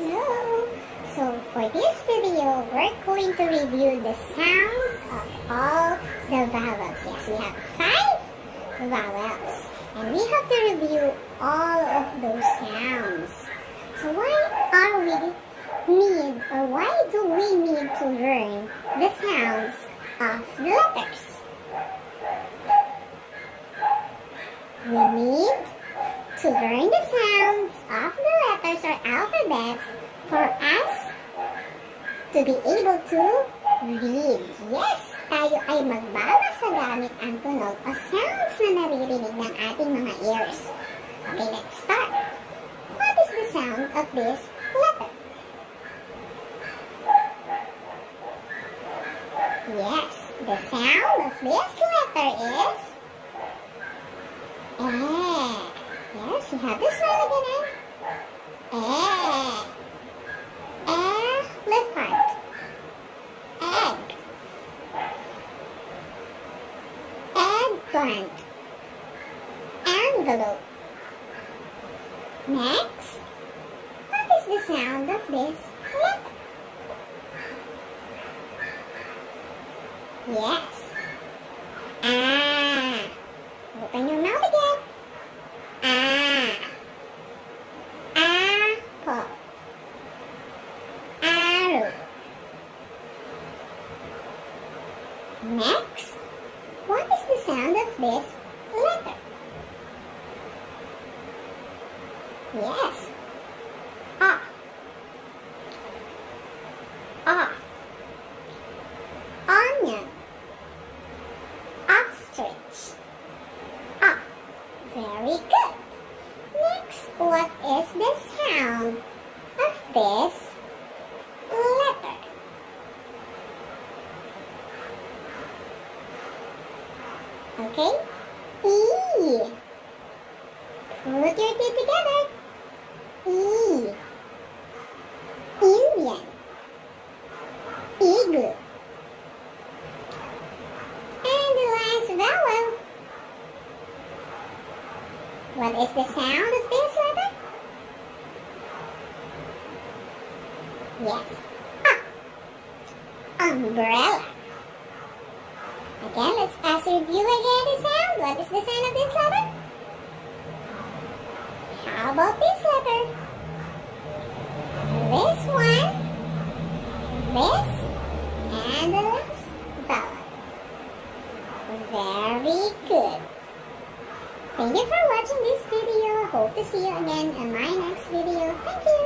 Hello! So for this video, we're going to review the sounds of all the vowels. Yes, we have 5 vowels. And we have to review all of those sounds. So why do we need to learn the sounds of the letters? We need to learn the sounds of the letters or alphabets for us to be able to read. Yes, tayo ay magbabasa gamit ang tunog o sounds na naririnig ng ating mga ears. Okay, let's start. What is the sound of this letter? Yes, the sound of this letter is Yes, you have this one again. Elephant. Egg. Eggplant. Envelope. Next, what is the sound of this letter? Yes. Open your mouth again. Apple. Arrow. Next, what is the sound of this letter? Yes. Onion. Ostrich. Very good. Next, what is the sound of this letter? Okay? E. Put your teeth together. E. Indian. Igloo. And the last vowel. What is the sound of this letter? Yes. Umbrella. Again, let's review again the sound. What is the sound of this letter? How about this letter? This one, this, and the last vowel. Very good. Thank you for watching this video. Hope to see you again in my next video. Thank you.